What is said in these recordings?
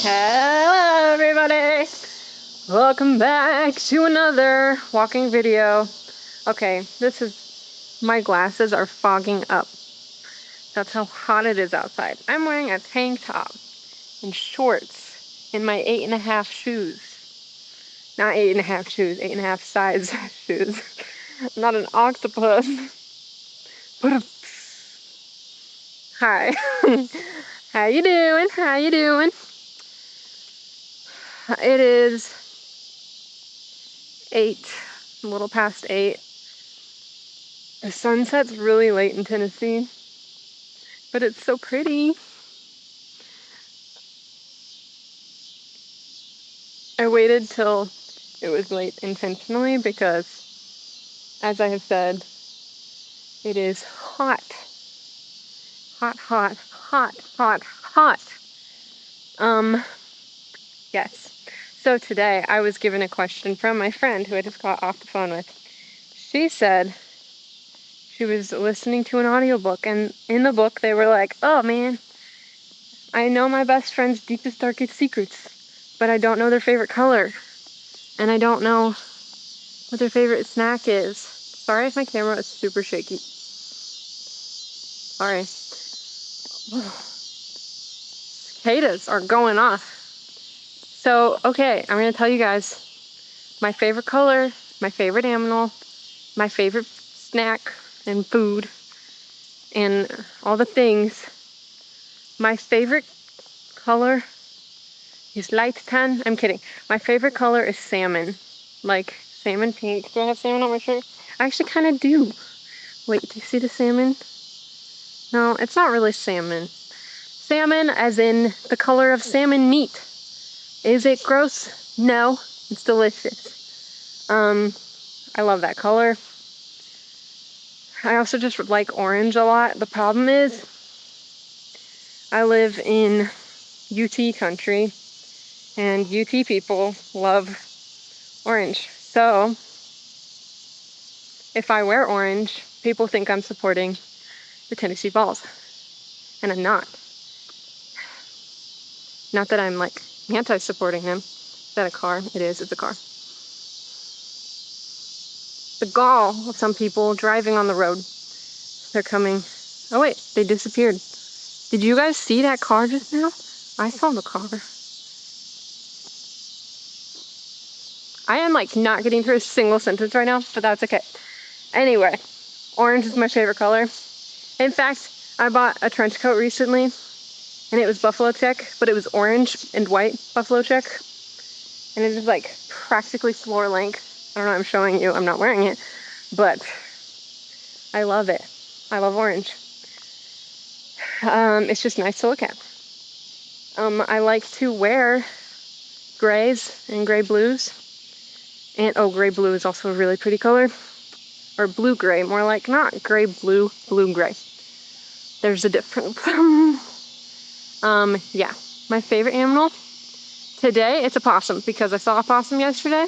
Hello everybody! Welcome back to another walking video. Okay, my glasses are fogging up. That's how hot it is outside. I'm wearing a tank top and shorts in my 8.5 shoes. Not 8.5 shoes, 8.5 size shoes. I'm not an octopus. But hi. How you doing? How you doing? It is 8, a little past 8. The sun sets really late in Tennessee, but it's so pretty. I waited till it was late intentionally because, as I have said, it is hot. Hot, hot, hot, hot, hot. Yes. So today I was given a question from my friend who I just got off the phone with. She said she was listening to an audiobook, and in the book they were like, oh man, I know my best friend's deepest, darkest secrets, but I don't know their favorite color, and I don't know what their favorite snack is. Sorry if my camera is super shaky. Sorry. Cicadas are going off. So, okay, I'm going to tell you guys my favorite color, my favorite animal, my favorite snack and food, and all the things. My favorite color is light tan. I'm kidding. My favorite color is salmon. Like salmon pink. Do I have salmon on my shirt? I actually kind of do. Wait, do you see the salmon? No, it's not really salmon. Salmon as in the color of salmon meat. Is it gross? No, it's delicious. I love that color. I also just like orange a lot. The problem is I live in UT country, and UT people love orange. So if I wear orange, people think I'm supporting the Tennessee Vols, and I'm not. Not that I'm like anti-supporting them. Is that a car? It is. It's a car. The gall of some people driving on the road. They're coming. Oh wait, they disappeared. Did you guys see that car just now? I saw the car. I am like not getting through a single sentence right now, but that's okay. Anyway, orange is my favorite color. In fact, I bought a trench coat recently, and it was buffalo check, but it was orange and white buffalo check. And it is like practically floor length. I don't know, I'm showing you, I'm not wearing it, but I love it. I love orange. It's just nice to look at. I like to wear grays and gray blues. And oh, gray blue is also a really pretty color. Or blue gray, more like not gray blue, blue gray. There's a difference. Yeah, my favorite animal today, it's a possum, because I saw a possum yesterday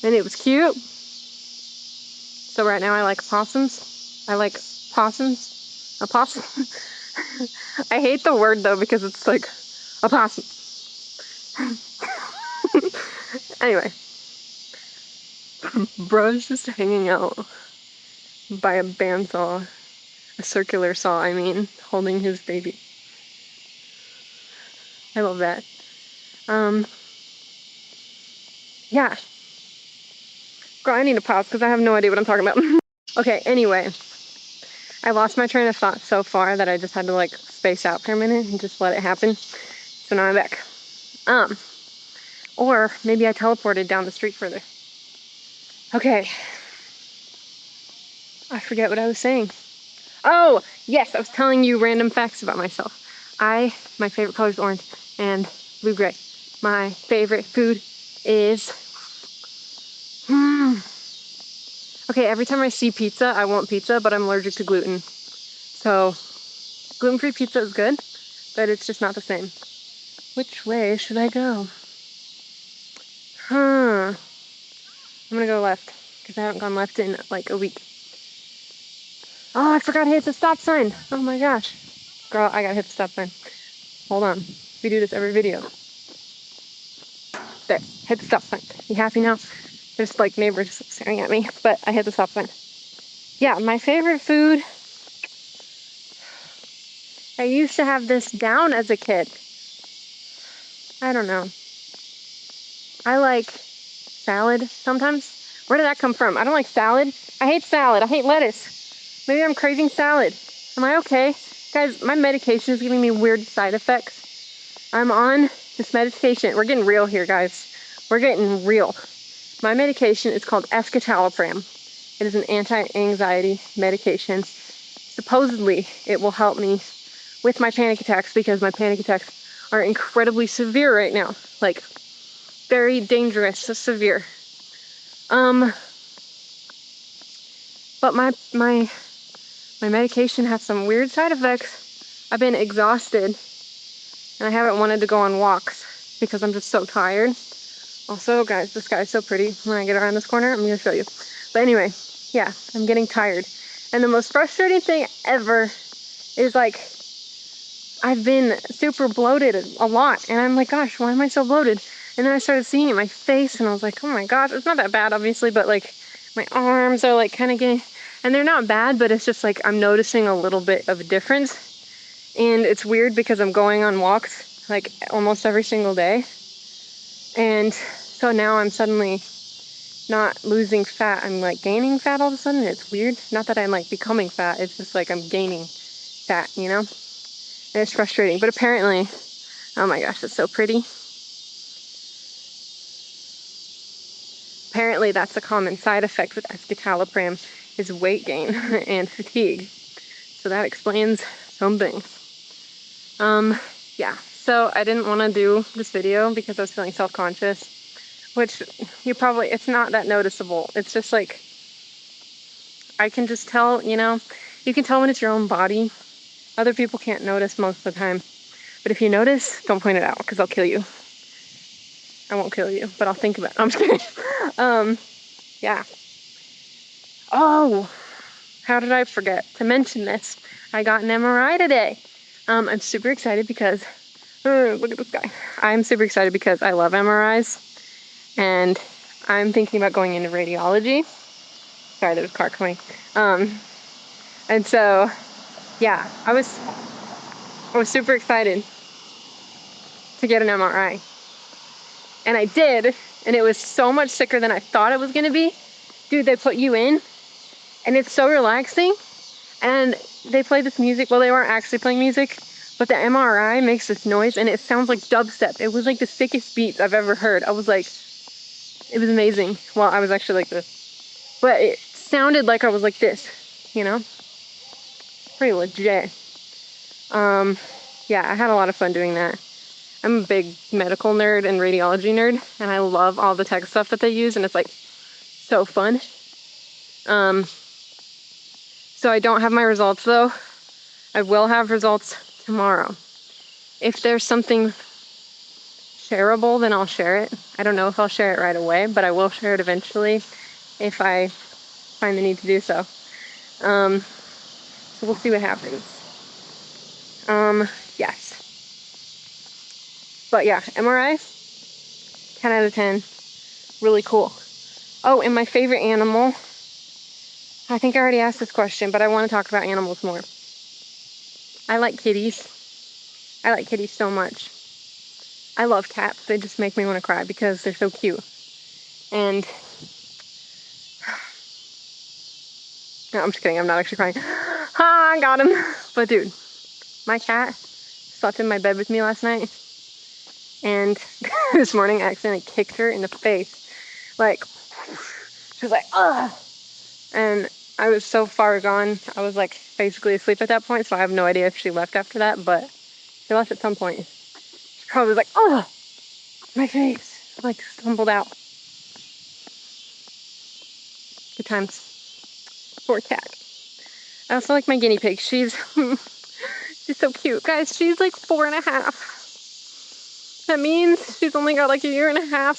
and it was cute. So right now I like possums. I like possums. A possum. I hate the word though, because it's like a possum. Anyway, bro's just hanging out by a bandsaw, a circular saw, I mean, holding his baby. I love that. Yeah. Girl, I need to pause because I have no idea what I'm talking about. Okay, anyway. I lost my train of thought so far that I just had to like space out for a minute and just let it happen. So now I'm back. Or maybe I teleported down the street further. Okay. I forget what I was saying. Oh, yes, I was telling you random facts about myself. My favorite color is orange and blue-gray. My favorite food is... Okay, every time I see pizza, I want pizza, but I'm allergic to gluten. So, gluten-free pizza is good, but it's just not the same. Which way should I go? I'm gonna go left, because I haven't gone left in like a week. Oh, I forgot to hit the stop sign. Oh my gosh. Girl, I gotta hit the stop sign. Hold on. We do this every video. There, hit the stop sign. You happy now? There's like neighbors staring at me, but I hit the stop sign. Yeah, my favorite food. I used to have this down as a kid. I don't know. I like salad sometimes. Where did that come from? I don't like salad. I hate salad. I hate lettuce. Maybe I'm craving salad. Am I okay? Guys, my medication is giving me weird side effects. I'm on this medication. We're getting real here, guys. We're getting real. My medication is called escitalopram. It is an anti-anxiety medication. Supposedly, it will help me with my panic attacks because my panic attacks are incredibly severe right now. Like, very dangerous, so severe. But my medication has some weird side effects. I've been exhausted and I haven't wanted to go on walks because I'm just so tired. Also, guys, this sky is so pretty. When I get around this corner, I'm gonna show you. But anyway, yeah, I'm getting tired. And the most frustrating thing ever is like, I've been super bloated a lot. And I'm like, gosh, why am I so bloated? And then I started seeing it in my face and I was like, oh my gosh, it's not that bad, obviously, but like my arms are like kind of getting, and they're not bad, but it's just like I'm noticing a little bit of a difference. And it's weird because I'm going on walks like almost every single day. And so now I'm suddenly not losing fat. I'm like gaining fat all of a sudden. It's weird. Not that I'm like becoming fat. It's just like I'm gaining fat, you know? And it's frustrating. But apparently, oh my gosh, it's so pretty. Apparently that's a common side effect with escitalopram is weight gain and fatigue. So that explains some things. Yeah, so I didn't want to do this video because I was feeling self-conscious, which it's not that noticeable. It's just like, I can just tell, you know, you can tell when it's your own body. Other people can't notice most of the time. But if you notice, don't point it out because I'll kill you. I won't kill you, but I'll think about it. I'm just kidding. Yeah. Oh, how did I forget to mention this? I got an MRI today. I'm super excited because, look at this guy. I'm super excited because I love MRIs and I'm thinking about going into radiology. Sorry, there's a car coming. And so, yeah, I was super excited to get an MRI. And I did, and it was so much sicker than I thought it was gonna be. Dude, they put you in, and it's so relaxing. And they play this music. Well, they weren't actually playing music, but the MRI makes this noise, and it sounds like dubstep. It was like the sickest beats I've ever heard. I was like, it was amazing. Well, I was actually like this, but it sounded like I was like this, you know? Pretty legit. Yeah, I had a lot of fun doing that. I'm a big medical nerd and radiology nerd, and I love all the tech stuff that they use, and it's like so fun. So I don't have my results though. I will have results tomorrow. If there's something shareable, then I'll share it. I don't know if I'll share it right away, but I will share it eventually if I find the need to do so. So we'll see what happens. Yes. But yeah, MRI, 10 out of 10. Really cool. Oh, and my favorite animal. I think I already asked this question, but I want to talk about animals more. I like kitties. I like kitties so much. I love cats. They just make me want to cry because they're so cute. And no, I'm just kidding. I'm not actually crying. Ha, I got him. But dude, my cat slept in my bed with me last night. And this morning I accidentally kicked her in the face. Like, she was like, ugh. And I was so far gone. I was like basically asleep at that point. So I have no idea if she left after that, but she left at some point. She probably was like, oh, my face. Like stumbled out. Good times. Poor cat. I also like my guinea pig. She's so cute. Guys, she's like 4.5. That means she's only got like 1.5 years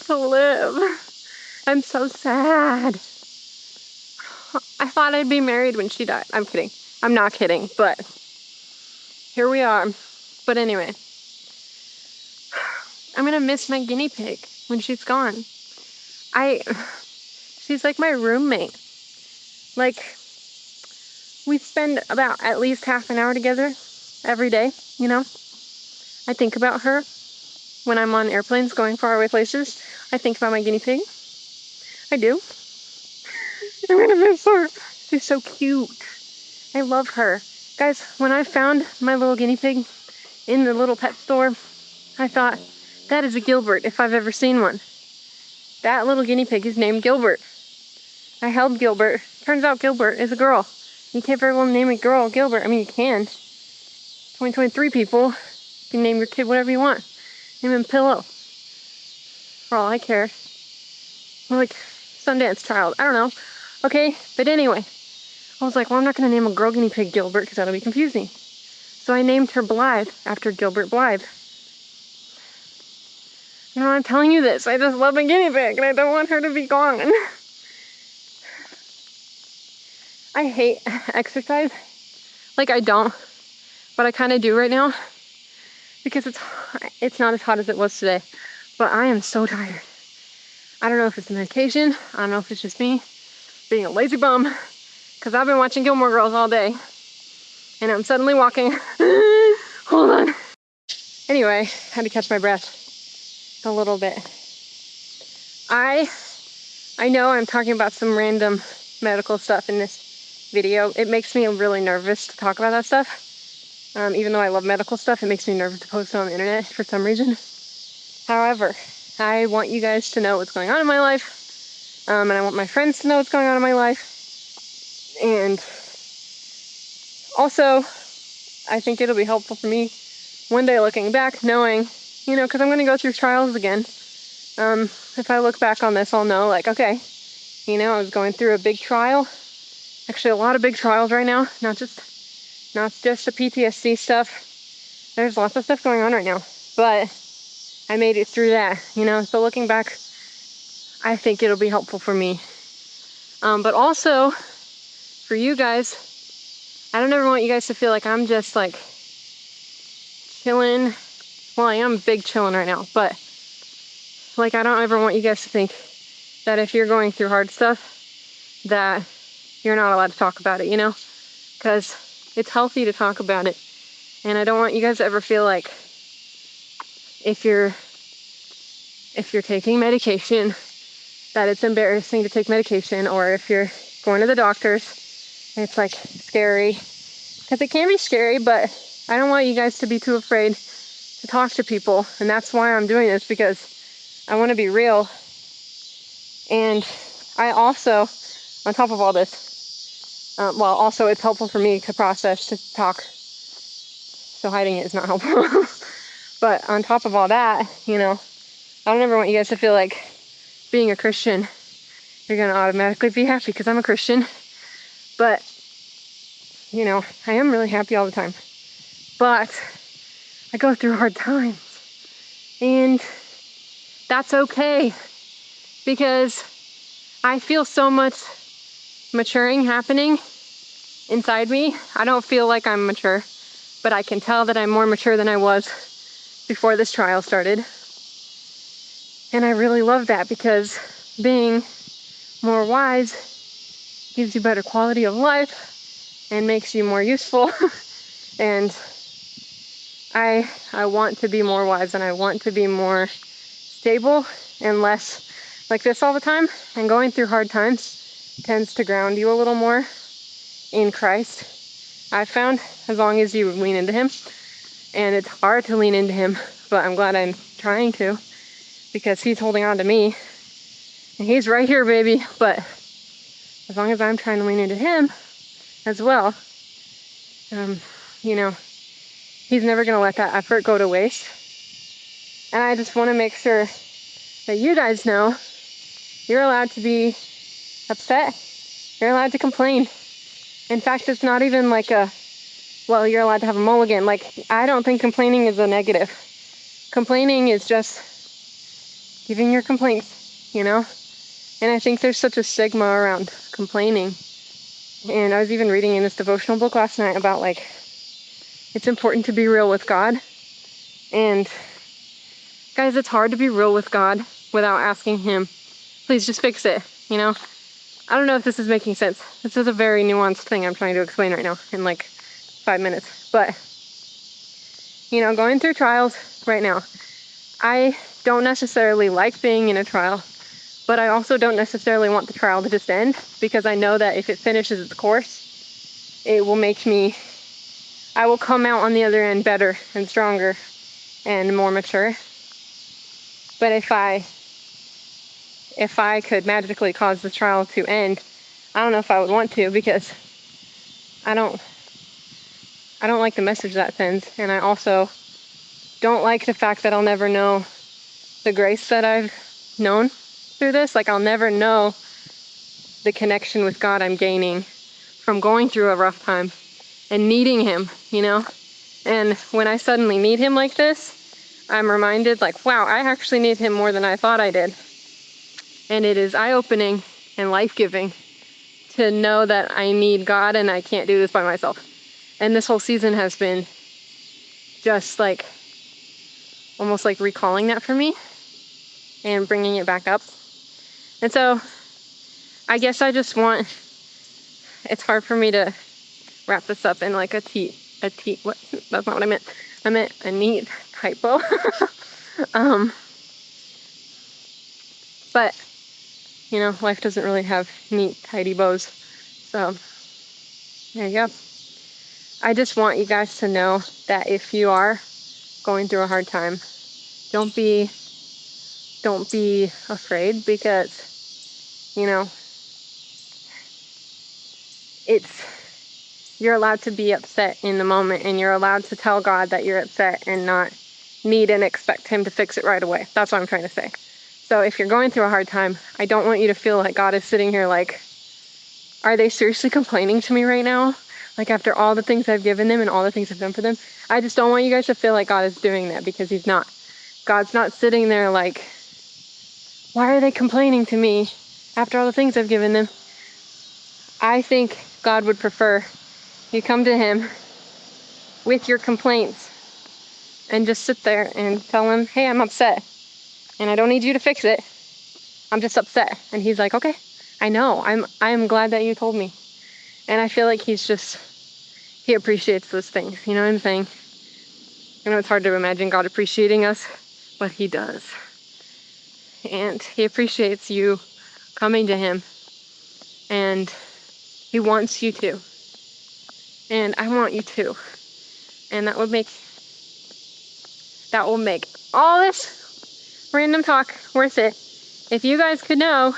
to live. I'm so sad. I thought I'd be married when she died. I'm kidding. I'm not kidding, but here we are. But anyway, I'm gonna miss my guinea pig when she's gone. She's like my roommate. Like, we spend about at least half an hour together every day, you know? I think about her when I'm on airplanes going faraway places. I think about my guinea pig. I do. I'm gonna miss her. She's so cute. I love her. Guys, when I found my little guinea pig in the little pet store, I thought, that is a Gilbert if I've ever seen one. That little guinea pig is named Gilbert. I held Gilbert. Turns out Gilbert is a girl. You can't very well name a girl Gilbert. I mean, you can. 2023 people, you can name your kid whatever you want. Name him Pillow. For all I care. Or like Sundance Child. I don't know. Okay, but anyway. I was like, well, I'm not going to name a girl guinea pig Gilbert because that'll be confusing. So I named her Blythe after Gilbert Blythe. No, I'm telling you this. I just love my guinea pig and I don't want her to be gone. I hate exercise. Like, I don't. But I kind of do right now. Because it's not as hot as it was today. But I am so tired. I don't know if it's the medication. I don't know if it's just me being a lazy bum. Because I've been watching Gilmore Girls all day. And I'm suddenly walking. Hold on. Anyway, had to catch my breath a little bit. I know I'm talking about some random medical stuff in this video. It makes me really nervous to talk about that stuff. Even though I love medical stuff, it makes me nervous to post it on the internet for some reason. However, I want you guys to know what's going on in my life. And I want my friends to know what's going on in my life. And also, I think it'll be helpful for me one day looking back, knowing, you know, because I'm going to go through trials again. If I look back on this, I'll know, like, okay, you know, I was going through a big trial. Actually, a lot of big trials right now, not just the PTSD stuff. There's lots of stuff going on right now, but I made it through that, you know. So looking back, I think it'll be helpful for me. But also for you guys, I don't ever want you guys to feel like I'm just like chilling. Well, I am big chilling right now, but like, I don't ever want you guys to think that if you're going through hard stuff, that you're not allowed to talk about it, you know? Because it's healthy to talk about it. And I don't want you guys to ever feel like if you're taking medication, that it's embarrassing to take medication, or if you're going to the doctors, it's like scary. Because it can be scary, but I don't want you guys to be too afraid to talk to people. And that's why I'm doing this, because I want to be real. And I also, on top of all this, well, also it's helpful for me to process, to talk. So hiding it is not helpful. But on top of all that, you know, I don't ever want you guys to feel like being a Christian, you're going to automatically be happy, because I'm a Christian. But, you know, I am really happy all the time. But I go through hard times. And that's okay. Because I feel so much maturing happening inside me. I don't feel like I'm mature, but I can tell that I'm more mature than I was before this trial started. And I really love that, because being more wise gives you better quality of life and makes you more useful. And I want to be more wise, and I want to be more stable and less like this all the time. And going through hard times tends to ground you a little more in Christ, I've found, as long as you lean into him. And it's hard to lean into him, but I'm glad I'm trying to, because he's holding on to me. And he's right here, baby. But as long as I'm trying to lean into him as well, you know, he's never going to let that effort go to waste. And I just want to make sure that you guys know you're allowed to be upset. You're allowed to complain. In fact, it's not even like well, you're allowed to have a mulligan. Like, I don't think complaining is a negative. Complaining is just giving your complaints, you know? And I think there's such a stigma around complaining. And I was even reading in this devotional book last night about, like, it's important to be real with God. And Guys, it's hard to be real with God without asking him, please just fix it, you know? I don't know if this is making sense. This is a very nuanced thing I'm trying to explain right now in like 5 minutes. But, you know, going through trials right now, I don't necessarily like being in a trial, but I also don't necessarily want the trial to just end, because I know that if it finishes its course, it will make me, I will come out on the other end better and stronger and more mature. But if I could magically cause the trial to end, I don't know if I would want to, because I don't like the message that sends, and I also don't like the fact that I'll never know the grace that I've known through this. Like, I'll never know the connection with God I'm gaining from going through a rough time and needing him, you know? And when I suddenly need him like this, I'm reminded, like, wow, I actually need him more than I thought I did. And it is eye-opening and life-giving to know that I need God and I can't do this by myself. And this whole season has been just like, almost like recalling that for me and bringing it back up. And so I guess I just want, it's hard for me to wrap this up in like what? That's not what I meant. I meant a neat typo. But, you know, life doesn't really have neat, tidy bows. So, there you go. I just want you guys to know that if you are going through a hard time, don't be afraid, because, you know, you're allowed to be upset in the moment, and you're allowed to tell God that you're upset and not need and expect him to fix it right away. That's what I'm trying to say. So if you're going through a hard time, I don't want you to feel like God is sitting here like, are they seriously complaining to me right now? Like, after all the things I've given them and all the things I've done for them? I just don't want you guys to feel like God is doing that, because he's not. God's not sitting there like, why are they complaining to me after all the things I've given them? I think God would prefer you come to him with your complaints and just sit there and tell him, hey, I'm upset and I don't need you to fix it. I'm just upset. And he's like, okay, I know. I'm glad that you told me. And I feel like he appreciates those things. You know what I'm saying? I know it's hard to imagine God appreciating us, but he does. And he appreciates you coming to him, and he wants you to. And I want you to. And that will make all this random talk worth it. If you guys could know,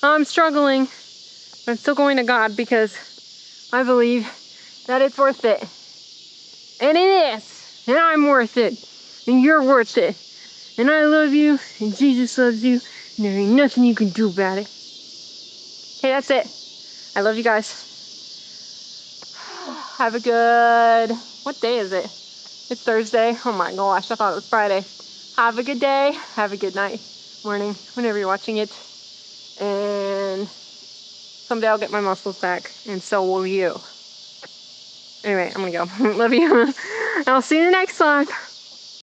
I'm struggling, but I'm still going to God, because I believe that it's worth it. And it is. And I'm worth it. And you're worth it. And I love you. And Jesus loves you. And there ain't nothing you can do about it. Okay, that's it. I love you guys. Have a good... What day is it? It's Thursday. Oh my gosh, I thought it was Friday. Have a good day. Have a good night, morning, whenever you're watching it. And someday I'll get my muscles back, and so will you. Anyway, I'm gonna go. Love you. I'll see you in the next one.